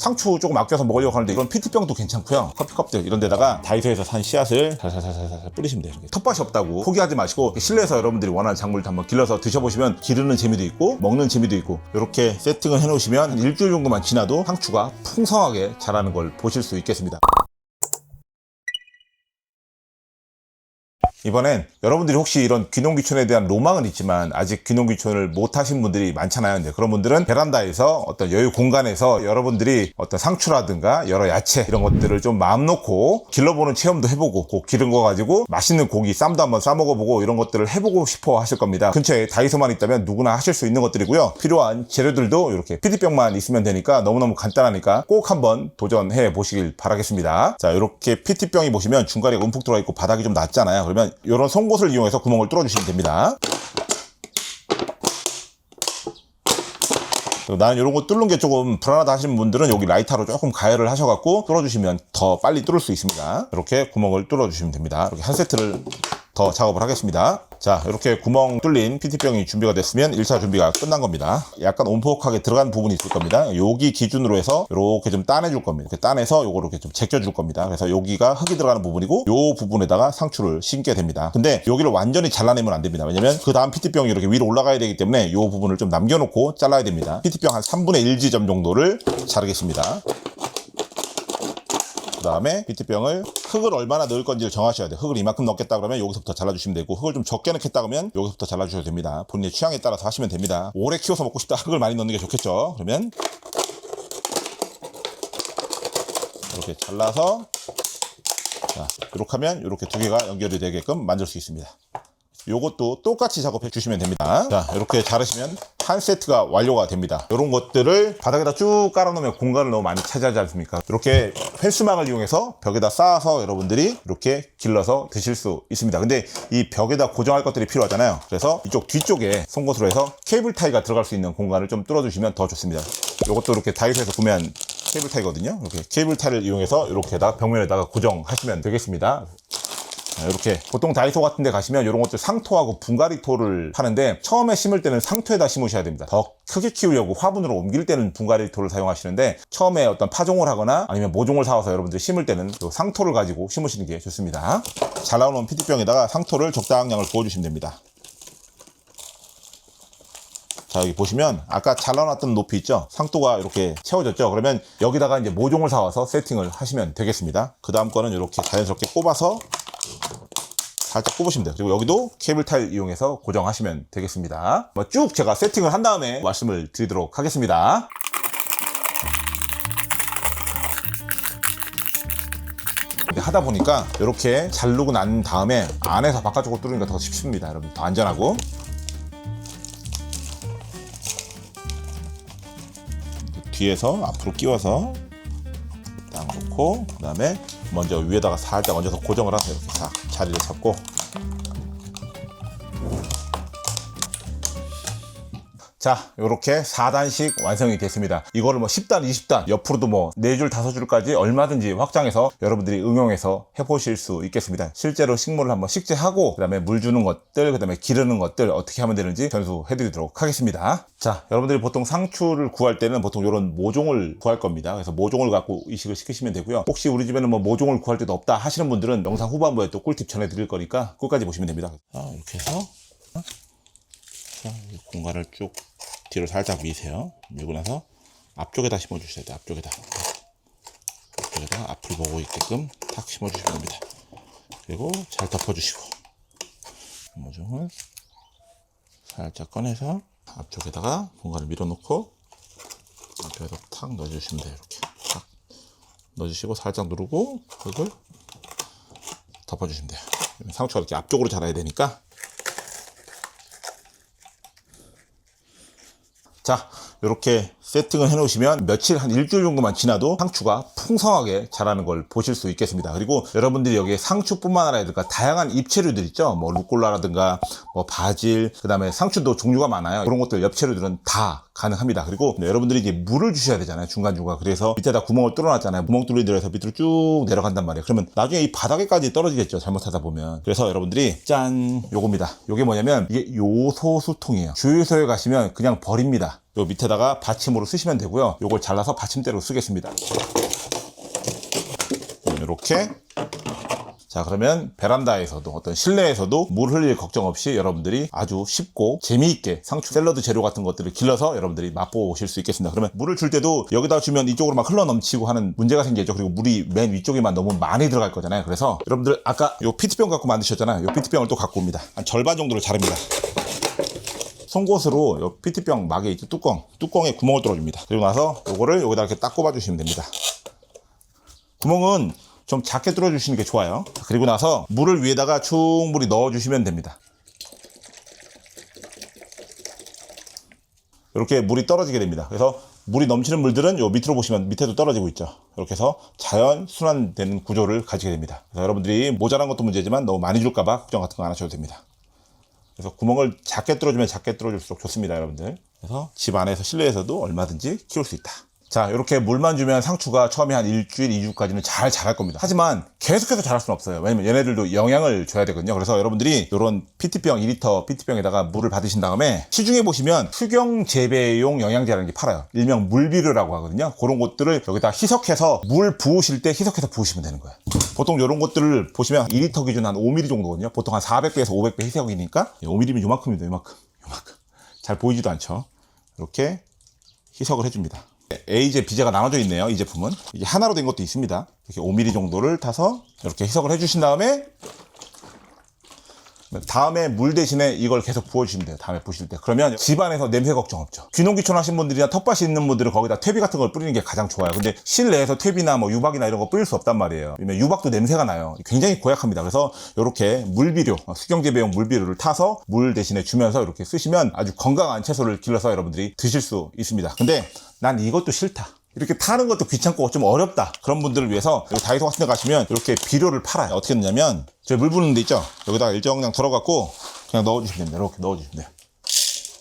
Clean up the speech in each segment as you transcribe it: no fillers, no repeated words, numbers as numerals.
상추 조금 아껴서 먹으려고 하는데 이런 PT병도 괜찮고요. 커피컵들 이런 데다가 다이소에서 산 씨앗을 살살살살 뿌리시면 돼요. 텃밭이 없다고 포기하지 마시고 실내에서 여러분들이 원하는 작물을 한번 길러서 드셔보시면 기르는 재미도 있고 먹는 재미도 있고 이렇게 세팅을 해놓으시면 일주일 정도만 지나도 상추가 풍성하게 자라는 걸 보실 수 있겠습니다. 이번엔 여러분들이 혹시 이런 귀농귀촌에 대한 로망은 있지만 아직 귀농귀촌을 못 하신 분들이 많잖아요. 이제 그런 분들은 베란다에서 어떤 여유 공간에서 여러분들이 어떤 상추라든가 여러 야채 이런 것들을 좀 마음 놓고 길러보는 체험도 해보고 고 기른 거 가지고 맛있는 고기 쌈도 한번 싸 먹어보고 이런 것들을 해보고 싶어 하실 겁니다. 근처에 다이소만 있다면 누구나 하실 수 있는 것들이고요. 필요한 재료들도 이렇게 PT병만 있으면 되니까 너무너무 간단하니까 꼭 한번 도전해 보시길 바라겠습니다. 자, 이렇게 PT병이 보시면 중간에 움푹 들어가 있고 바닥이 좀 낮잖아요. 그러면 이런 송곳을 이용해서 구멍을 뚫어주시면 됩니다. 나는 이런 거 뚫는 게 조금 불안하다 하시는 분들은 여기 라이터로 조금 가열을 하셔갖고 뚫어주시면 더 빨리 뚫을 수 있습니다. 이렇게 구멍을 뚫어주시면 됩니다. 이렇게 한 세트를 더 작업을 하겠습니다. 자, 이렇게 구멍 뚫린 PT병이 준비가 됐으면 1차 준비가 끝난 겁니다. 약간 온폭하게 들어간 부분이 있을 겁니다. 여기 기준으로 해서 이렇게 좀 따내줄 겁니다. 이렇게 따내서 요거를 이렇게 좀 제껴줄 겁니다. 그래서 여기가 흙이 들어가는 부분이고 요 부분에다가 상추를 심게 됩니다. 근데 여기를 완전히 잘라내면 안 됩니다. 왜냐면 그 다음 PT병이 이렇게 위로 올라가야 되기 때문에 요 부분을 좀 남겨놓고 잘라야 됩니다. PT병 한 3분의 1 지점 정도를 자르겠습니다. 그 다음에 PT병을 흙을 얼마나 넣을 건지를 정하셔야 돼요. 흙을 이만큼 넣겠다 그러면 여기서부터 잘라주시면 되고 흙을 좀 적게 넣겠다 그러면 여기서부터 잘라주셔도 됩니다. 본인의 취향에 따라서 하시면 됩니다. 오래 키워서 먹고 싶다 흙을 많이 넣는 게 좋겠죠. 그러면 이렇게 잘라서 자, 이렇게 하면 이렇게 두 개가 연결이 되게끔 만들 수 있습니다. 요것도 똑같이 작업해 주시면 됩니다. 자, 이렇게 자르시면 한 세트가 완료가 됩니다. 이런 것들을 바닥에다 쭉 깔아 놓으면 공간을 너무 많이 차지하지 않습니까? 이렇게 횟수막을 이용해서 벽에다 쌓아서 여러분들이 이렇게 길러서 드실 수 있습니다. 근데 이 벽에다 고정할 것들이 필요하잖아요. 그래서 이쪽 뒤쪽에 송곳으로 해서 케이블 타이가 들어갈 수 있는 공간을 좀 뚫어 주시면 더 좋습니다. 이것도 이렇게 다이소에서 구매한 케이블 타이거든요. 이렇게 케이블 타이를 이용해서 이렇게다가 벽면에다가 고정하시면 되겠습니다. 이렇게 보통 다이소 같은 데 가시면 이런 것들 상토하고 분갈이토를 파는데 처음에 심을 때는 상토에다 심으셔야 됩니다. 더 크게 키우려고 화분으로 옮길 때는 분갈이토를 사용하시는데 처음에 어떤 파종을 하거나 아니면 모종을 사와서 여러분들이 심을 때는 이 상토를 가지고 심으시는 게 좋습니다. 잘 나오는 PT병에다가 상토를 적당량을 부어주시면 됩니다. 자, 여기 보시면 아까 잘라놨던 높이 있죠? 상토가 이렇게 채워졌죠? 그러면 여기다가 이제 모종을 사와서 세팅을 하시면 되겠습니다. 그 다음 거는 이렇게 자연스럽게 꼽아서 살짝 꼽으시면 돼요. 그리고 여기도 케이블 타일 이용해서 고정하시면 되겠습니다. 쭉 제가 세팅을 한 다음에 말씀을 드리도록 하겠습니다. 하다 보니까 이렇게 자르고 난 다음에 안에서 바깥쪽으로 뚫으니까 더 쉽습니다. 여러분, 더 안전하고. 뒤에서 앞으로 끼워서 딱 놓고 그 다음에 먼저 위에다가 살짝 얹어서 고정을 하세요. 이렇게 딱 자리를 잡고 자, 이렇게 4단씩 완성이 됐습니다. 이거를 뭐 10단, 20단, 옆으로도 뭐 4줄, 5줄까지 얼마든지 확장해서 여러분들이 응용해서 해보실 수 있겠습니다. 실제로 식물을 한번 식재하고 그 다음에 물 주는 것들, 그 다음에 기르는 것들 어떻게 하면 되는지 전수해드리도록 하겠습니다. 자, 여러분들이 보통 상추를 구할 때는 보통 이런 모종을 구할 겁니다. 그래서 모종을 갖고 이식을 시키시면 되고요. 혹시 우리 집에는 뭐 모종을 구할 때도 없다 하시는 분들은 영상 후반부에 또 꿀팁 전해드릴 거니까 끝까지 보시면 됩니다. 자, 이렇게 해서 자, 공간을 쭉 뒤로 살짝 미세요. 밀고 나서 앞쪽에다 심어주셔야 돼요. 앞쪽에다 앞을 보고 있게끔 탁 심어주시면 됩니다. 그리고 잘 덮어주시고 모종을 살짝 꺼내서 앞쪽에다가 공간을 밀어놓고 앞에다 탁 넣어주시면 돼요. 이렇게 탁 넣어주시고 살짝 누르고 그걸 덮어주시면 돼요. 상추가 이렇게 앞쪽으로 자라야 되니까. 자, 이렇게 세팅을 해 놓으시면 며칠 한 일주일 정도만 지나도 상추가 풍성하게 자라는 걸 보실 수 있겠습니다. 그리고 여러분들이 여기에 상추뿐만 아니라 다양한 잎채류들 있죠. 뭐 루꼴라라든가 뭐 바질, 그 다음에 상추도 종류가 많아요. 그런 것들 엽채류들은 다 가능합니다. 그리고 여러분들이 이제 물을 주셔야 되잖아요. 중간중간. 그래서 밑에다 구멍을 뚫어놨잖아요. 구멍 뚫린 데에서 밑으로 쭉 내려간단 말이에요. 그러면 나중에 이 바닥에까지 떨어지겠죠. 잘못하다 보면. 그래서 여러분들이 짠! 요겁니다. 요게 뭐냐면 이게 요소수통이에요. 주유소에 가시면 그냥 버립니다. 요 밑에다가 받침으로 쓰시면 되고요. 요걸 잘라서 받침대로 쓰겠습니다. 이렇게. 자, 그러면 베란다에서도 어떤 실내에서도 물 흘릴 걱정 없이 여러분들이 아주 쉽고 재미있게 상추 샐러드 재료 같은 것들을 길러서 여러분들이 맛보실 수 있겠습니다. 그러면 물을 줄 때도 여기다 주면 이쪽으로 막 흘러 넘치고 하는 문제가 생기죠. 그리고 물이 맨 위쪽에만 너무 많이 들어갈 거잖아요. 그래서 여러분들 아까 요 피트병 갖고 만드셨잖아요. 요 피트병을 또 갖고 옵니다. 한 절반 정도를 자릅니다. 송곳으로 요 피트병 막에 있는 뚜껑에 구멍을 뚫어줍니다. 그리고 나서 요거를 여기다 이렇게 딱 꼽아주시면 됩니다. 구멍은 좀 작게 뚫어주시는 게 좋아요. 그리고 나서 물을 위에다가 충분히 넣어주시면 됩니다. 이렇게 물이 떨어지게 됩니다. 그래서 물이 넘치는 물들은 요 밑으로 보시면 밑에도 떨어지고 있죠. 이렇게 해서 자연 순환되는 구조를 가지게 됩니다. 그래서 여러분들이 모자란 것도 문제지만 너무 많이 줄까봐 걱정 같은 거 안 하셔도 됩니다. 그래서 구멍을 작게 뚫어주면 작게 뚫어줄수록 좋습니다, 여러분들. 그래서 집 안에서 실내에서도 얼마든지 키울 수 있다. 자, 이렇게 물만 주면 상추가 처음에 한 일주일, 2주까지는 잘 자랄 겁니다. 하지만 계속해서 자랄 수는 없어요. 왜냐면 얘네들도 영양을 줘야 되거든요. 그래서 여러분들이 이런 PT병, 2리터 PT병에다가 물을 받으신 다음에 시중에 보시면 수경 재배용 영양제라는 게 팔아요. 일명 물비료라고 하거든요. 그런 것들을 여기다 희석해서 물 부으실 때 희석해서 부으시면 되는 거예요. 보통 이런 것들을 보시면 2리터 기준 한 5ml 정도거든요. 보통 한 400배에서 500배 희석이니까 5ml면 요만큼입니다. 요만큼. 잘 보이지도 않죠. 이렇게 희석을 해줍니다. A제, B제가 나눠져 있네요. 이 제품은 이게 하나로 된 것도 있습니다. 이렇게 5mm 정도를 타서 이렇게 희석을 해주신 다음에 물 대신에 이걸 계속 부어주시면 돼요. 다음에 부실 때. 그러면 집안에서 냄새 걱정 없죠. 귀농귀촌 하신 분들이나 텃밭이 있는 분들은 거기다 퇴비 같은 걸 뿌리는 게 가장 좋아요. 근데 실내에서 퇴비나 뭐 유박이나 이런 거 뿌릴 수 없단 말이에요. 왜냐면 유박도 냄새가 나요. 굉장히 고약합니다. 그래서 이렇게 물비료, 수경재배용 물비료를 타서 물 대신에 주면서 이렇게 쓰시면 아주 건강한 채소를 길러서 여러분들이 드실 수 있습니다. 근데 난 이것도 싫다. 이렇게 타는 것도 귀찮고 좀 어렵다. 그런 분들을 위해서 다이소 같은 데 가시면 이렇게 비료를 팔아요. 어떻게 넣냐면 저희 물 부는 데 있죠? 여기다가 일정량 덜어갖고 그냥 넣어주시면 됩니다. 이렇게 넣어주시면 돼요.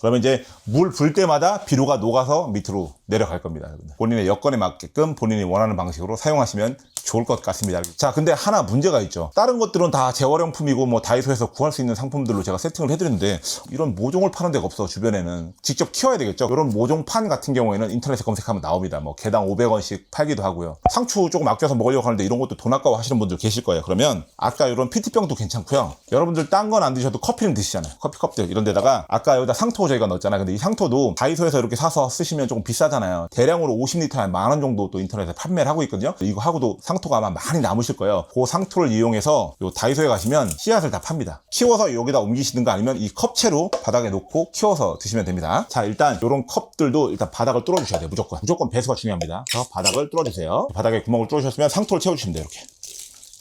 그러면 이제 물 불 때마다 비료가 녹아서 밑으로 내려갈 겁니다. 여러분들. 본인의 여건에 맞게끔 본인이 원하는 방식으로 사용하시면 좋을 것 같습니다. 자, 근데 하나 문제가 있죠. 다른 것들은 다 재활용품이고 뭐 다이소에서 구할 수 있는 상품들로 제가 세팅을 해드렸는데 이런 모종을 파는 데가 없어. 주변에는 직접 키워야 되겠죠. 이런 모종판 같은 경우에는 인터넷에 검색하면 나옵니다. 뭐 개당 500원씩 팔기도 하고요. 상추 조금 아껴서 먹으려고 하는데 이런 것도 돈 아까워 하시는 분들 계실 거예요. 그러면 아까 이런 PT병도 괜찮고요. 여러분들 딴 건 안 드셔도 커피는 드시잖아요. 커피컵들 이런 데다가 아까 여기다 상토 저희가 넣었잖아요. 근데 이 상토도 다이소에서 이렇게 사서 쓰시면 조금 비싸잖아요. 대량으로 50리터에 한 10,000원 정도 또 인터넷에 판매를 하고 있거든요. 이거 하고도 상토가 아마 많이 남으실 거예요. 그 상토를 이용해서 요 다이소에 가시면 씨앗을 다 팝니다. 키워서 여기다 옮기시든가 아니면 이 컵채로 바닥에 놓고 키워서 드시면 됩니다. 자, 일단 요런 컵들도 일단 바닥을 뚫어주셔야 돼요. 무조건 배수가 중요합니다. 그래서 바닥을 뚫어주세요. 바닥에 구멍을 뚫어주셨으면 상토를 채워주시면 돼요. 이렇게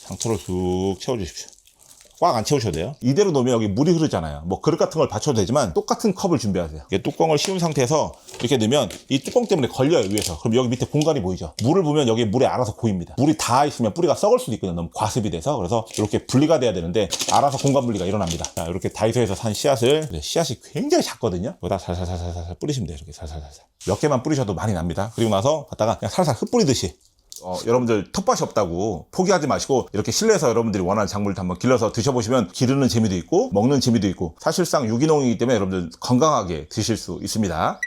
상토를 쑥 채워주십시오. 꽉 안 채우셔도 돼요. 이대로 놓으면 여기 물이 흐르잖아요. 뭐 그릇 같은 걸 받쳐도 되지만 똑같은 컵을 준비하세요. 이게 뚜껑을 씌운 상태에서 이렇게 넣으면 이 뚜껑 때문에 걸려요, 위에서. 그럼 여기 밑에 공간이 보이죠? 물을 부으면 여기 물에 알아서 고입니다. 물이 다 있으면 뿌리가 썩을 수도 있거든요. 너무 과습이 돼서. 그래서 이렇게 분리가 돼야 되는데 알아서 공간 분리가 일어납니다. 자, 이렇게 다이소에서 산 씨앗을, 씨앗이 굉장히 작거든요. 여기다 살살살살 뿌리시면 돼요. 이렇게 살살살살. 몇 개만 뿌리셔도 많이 납니다. 그리고 나서 갖다가 그냥 살살 흩뿌리듯이 여러분들 텃밭이 없다고 포기하지 마시고 이렇게 실내에서 여러분들이 원하는 작물을 한번 길러서 드셔보시면 기르는 재미도 있고 먹는 재미도 있고 사실상 유기농이기 때문에 여러분들 건강하게 드실 수 있습니다.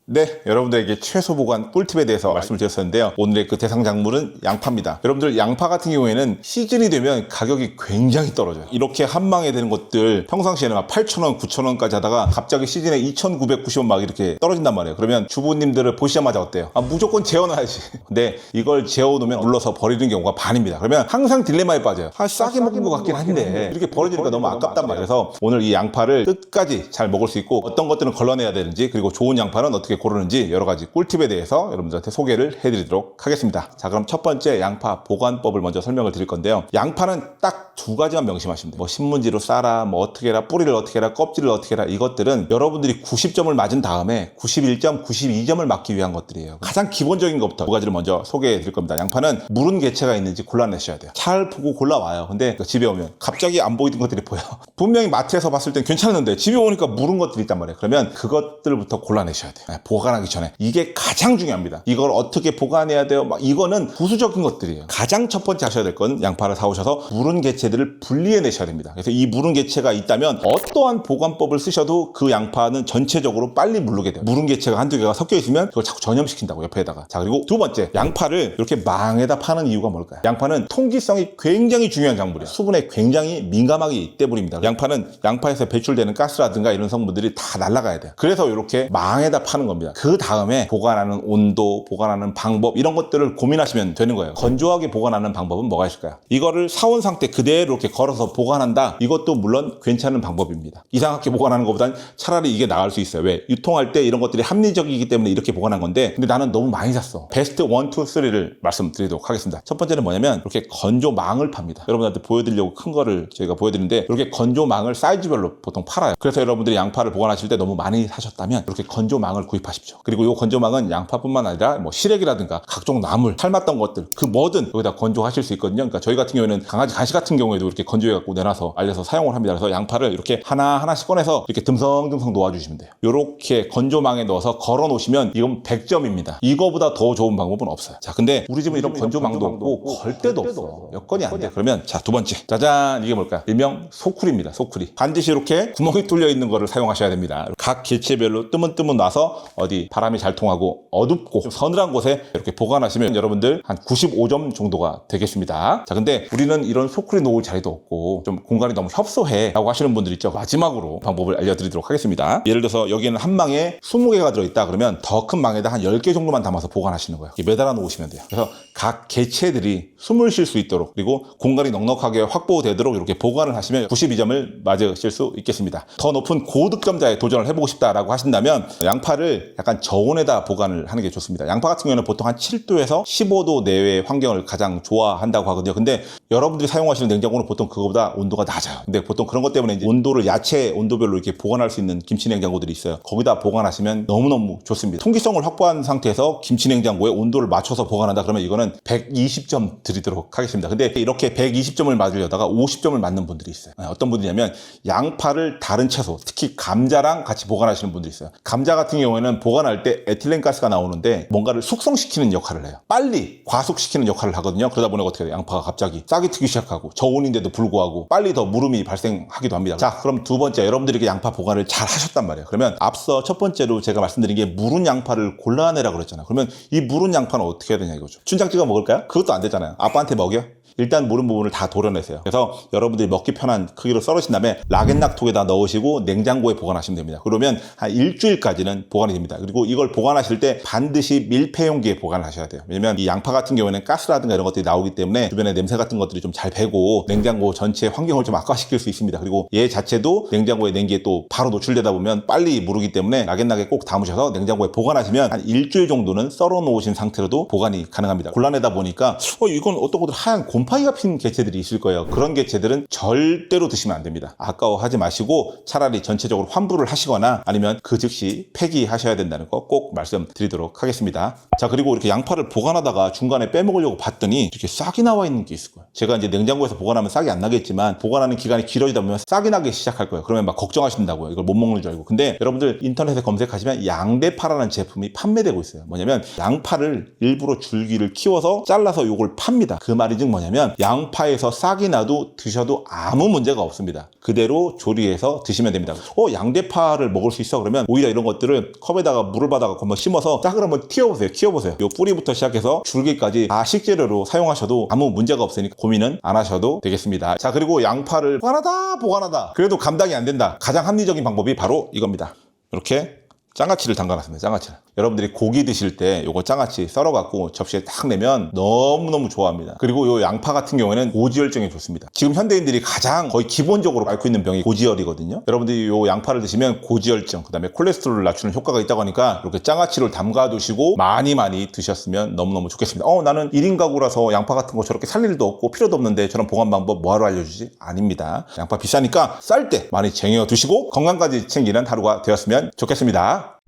네, 여러분들에게 채소 보관 꿀팁에 대해서 말씀을 드렸었는데요. 오늘의 그 대상 작물은 양파입니다. 여러분들 양파 같은 경우에는 시즌이 되면 가격이 굉장히 떨어져요. 이렇게 한 방에 되는 것들 평상시에는 막 8,000원, 9,000원까지 하다가 갑자기 시즌에 2,990원 막 이렇게 떨어진단 말이에요. 그러면 주부님들을 보시자마자 어때요? 무조건 재워놔야지. 근데 이걸 재워놓으면 물러서 버리는 경우가 반입니다. 그러면 항상 딜레마에 빠져요. 싸게 먹은 것 같긴 한데 이렇게 버려지니까 너무 아깝단 말이에요. 그래서 오늘 이 양파를 끝까지 잘 먹을 수 있고 어떤 것들은 걸러내야 되는지 그리고 좋은 양파는 어떻게 고르는지 여러 가지 꿀팁에 대해서 여러분들한테 소개를 해드리도록 하겠습니다. 자, 그럼 첫 번째 양파 보관법을 먼저 설명을 드릴 건데요. 양파는 딱 두 가지만 명심하시면 돼요. 뭐 신문지로 싸라, 뭐 어떻게 해라, 뿌리를 어떻게 해라, 껍질을 어떻게 해라, 이것들은 여러분들이 90점을 맞은 다음에 91점, 92점을 맞기 위한 것들이에요. 가장 기본적인 것부터 두 가지를 먼저 소개해 드릴 겁니다. 양파는 무른 개체가 있는지 골라내셔야 돼요. 잘 보고 골라와요. 근데 집에 오면 갑자기 안 보이던 것들이 보여. 분명히 마트에서 봤을 땐 괜찮은데 집에 오니까 무른 것들이 있단 말이에요. 그러면 그것들부터 골라내셔야 돼요. 보관하기 전에. 이게 가장 중요합니다. 이걸 어떻게 보관해야 돼요? 막 이거는 부수적인 것들이에요. 가장 첫 번째 하셔야 될 건 양파를 사오셔서 무른 개체들을 분리해내셔야 됩니다. 그래서 이 무른 개체가 있다면 어떠한 보관법을 쓰셔도 그 양파는 전체적으로 빨리 무르게 돼요. 무른 개체가 한두 개가 섞여 있으면 그걸 자꾸 전염시킨다고, 옆에다가. 자, 그리고 두 번째, 양파를 이렇게 망에다 파는 이유가 뭘까요? 양파는 통기성이 굉장히 중요한 작물이에요. 수분에 굉장히 민감하기 있기 때문입니다. 양파는 양파에서 배출되는 가스라든가 이런 성분들이 다 날아가야 돼요. 그래서 이렇게 망에다 파는 겁니다. 그 다음에 보관하는 온도, 보관하는 방법, 이런 것들을 고민하시면 되는 거예요. 건조하게 보관하는 방법은 뭐가 있을까요? 이거를 사온 상태 그대로 이렇게 걸어서 보관한다. 이것도 물론 괜찮은 방법입니다. 이상하게 보관하는 것보단 차라리 이게 나을 수 있어요. 왜? 유통할 때 이런 것들이 합리적이기 때문에 이렇게 보관한 건데, 근데 나는 너무 많이 샀어. 베스트 1, 2, 3를 말씀드리도록 하겠습니다. 첫 번째는 뭐냐면 이렇게 건조망을 팝니다. 여러분한테 보여드리려고 큰 거를 저희가 보여드리는데, 이렇게 건조망을 사이즈별로 보통 팔아요. 그래서 여러분들이 양파를 보관하실 때 너무 많이 사셨다면 이렇게 건조망을 구입하십시오. 그리고 이 건조망은 양파뿐만 아니라 뭐 시래기라든가 각종 나물, 삶았던 것들, 그 뭐든 여기다 건조하실 수 있거든요. 그러니까 저희 같은 경우에는 강아지 간식 같은 경우에도 이렇게 건조해갖고 내놔서 알려서 사용을 합니다. 그래서 양파를 이렇게 하나하나씩 꺼내서 이렇게 듬성듬성 놓아주시면 돼요. 이렇게 건조망에 넣어서 걸어 놓으시면 이건 100점입니다. 이거보다 더 좋은 방법은 없어요. 자, 근데 우리 집은 이런 건조망도 없고 걸 데도 없어. 여건이 안 돼. 그러면 자, 두 번째, 짜잔, 이게 뭘까요? 일명 소쿠리입니다. 소쿠리. 반드시 이렇게 구멍이 뚫려 있는 거를 사용하셔야 됩니다. 각 개체별로 뜨문뜨문 놔서 어디 바람이 잘 통하고 어둡고 좀 서늘한 곳에 이렇게 보관하시면 여러분들 한 95점 정도가 되겠습니다. 자, 근데 우리는 이런 소쿠리 놓을 자리도 없고 좀 공간이 너무 협소해 라고 하시는 분들 있죠. 마지막으로 방법을 알려드리도록 하겠습니다. 예를 들어서 여기에는 한 망에 20개가 들어있다 그러면 더 큰 망에다 한 10개 정도만 담아서 보관하시는 거예요. 매달아 놓으시면 돼요. 그래서 각 개체들이 숨을 쉴 수 있도록, 그리고 공간이 넉넉하게 확보되도록 이렇게 보관을 하시면 92점을 맞으실 수 있겠습니다. 더 높은 고득점자에 도전을 해보고 싶다라고 하신다면 양파를 약간 저온에다 보관을 하는 게 좋습니다. 양파 같은 경우는 보통 한 7도에서 15도 내외의 환경을 가장 좋아한다고 하거든요. 근데 여러분들이 사용하시는 냉장고는 보통 그거보다 온도가 낮아요. 근데 보통 그런 것 때문에 이제 온도를 야채 온도별로 이렇게 보관할 수 있는 김치 냉장고들이 있어요. 거기다 보관하시면 너무너무 좋습니다. 통기성을 확보한 상태에서 김치 냉장고에 온도를 맞춰서 보관한다 그러면 이거는 120점 드리도록 하겠습니다. 근데 이렇게 120점을 맞으려다가 50점을 맞는 분들이 있어요. 어떤 분이냐면 양파를 다른 채소, 특히 감자랑 같이 보관하시는 분들이 있어요. 감자 같은 경우에는 보관할 때 에틸렌 가스가 나오는데 뭔가를 숙성시키는 역할을 해요. 빨리 과숙시키는 역할을 하거든요. 그러다 보니 어떻게 돼요? 양파가 갑자기 싹이 트기 시작하고 저온인데도 불구하고 빨리 더 무름이 발생하기도 합니다. 자, 그럼 두 번째, 여러분들이 이렇게 양파 보관을 잘 하셨단 말이에요. 그러면 앞서 첫 번째로 제가 말씀드린 게 무른 양파를 골라내라 그랬잖아요. 그러면 이 무른 양파는 어떻게 해야 되냐 이거죠. 춘장 찍어 먹을까요? 그것도 안 되잖아요. 아빠한테 먹여? 일단 무른 부분을 다 도려내세요. 그래서 여러분들이 먹기 편한 크기로 썰으신 다음에 락앤락통에다 넣으시고 냉장고에 보관하시면 됩니다. 그러면 한 일주일까지는 보관이 됩니다. 그리고 이걸 보관하실 때 반드시 밀폐용기에 보관을 하셔야 돼요. 왜냐면 이 양파 같은 경우에는 가스라든가 이런 것들이 나오기 때문에 주변에 냄새 같은 것들이 좀 잘 배고 냉장고 전체 환경을 좀 악화시킬 수 있습니다. 그리고 얘 자체도 냉장고에 냉기에 또 바로 노출되다 보면 빨리 무르기 때문에 락앤락에 꼭 담으셔서 냉장고에 보관하시면 한 일주일 정도는 썰어 놓으신 상태로도 보관이 가능합니다. 골라내다 보니까 이건 어떤 것들 하얀 곰팡이가 핀 개체들이 있을 거예요. 그런 개체들은 절대로 드시면 안 됩니다. 아까워하지 마시고 차라리 전체적으로 환불을 하시거나 아니면 그 즉시 폐기하셔야 된다는 거 꼭 말씀드리도록 하겠습니다. 자, 그리고 이렇게 양파를 보관하다가 중간에 빼먹으려고 봤더니 이렇게 싹이 나와 있는 게 있을 거예요. 제가 이제 냉장고에서 보관하면 싹이 안 나겠지만 보관하는 기간이 길어지다 보면 싹이 나기 시작할 거예요. 그러면 막 걱정하신다고요. 이걸 못 먹는 줄 알고. 근데 여러분들 인터넷에 검색하시면 양대파라는 제품이 판매되고 있어요. 뭐냐면 양파를 일부러 줄기를 키워서 잘라서 이걸 팝니다. 그 말이 즉 뭐냐면 양파에서 싹이 나도 드셔도 아무 문제가 없습니다. 그대로 조리해서 드시면 됩니다. 양대파를 먹을 수 있어? 그러면 오히려 이런 것들을 컵에다가 물을 받아서 한번 심어서 싹을 한번 키워보세요. 요 뿌리부터 시작해서 줄기까지 다 식재료로 사용하셔도 아무 문제가 없으니까 고민은 안 하셔도 되겠습니다. 자, 그리고 양파를 보관하다 그래도 감당이 안 된다. 가장 합리적인 방법이 바로 이겁니다. 이렇게 장아찌를 담가놨습니다. 장아찌를. 여러분들이 고기 드실 때 요거 장아찌 썰어갖고 접시에 딱 내면 너무너무 좋아합니다. 그리고 요 양파 같은 경우에는 고지혈증에 좋습니다. 지금 현대인들이 가장 거의 기본적으로 앓고 있는 병이 고지혈이거든요. 여러분들이 요 양파를 드시면 고지혈증, 그 다음에 콜레스테롤을 낮추는 효과가 있다고 하니까 이렇게 장아찌를 담가 두시고 많이 드셨으면 너무너무 좋겠습니다. 나는 1인 가구라서 양파 같은 거 저렇게 살 일도 없고 필요도 없는데 저런 보관 방법 뭐하러 알려주지? 아닙니다. 양파 비싸니까 쌀 때 많이 쟁여 두시고 건강까지 챙기는 하루가 되었으면 좋겠습니다.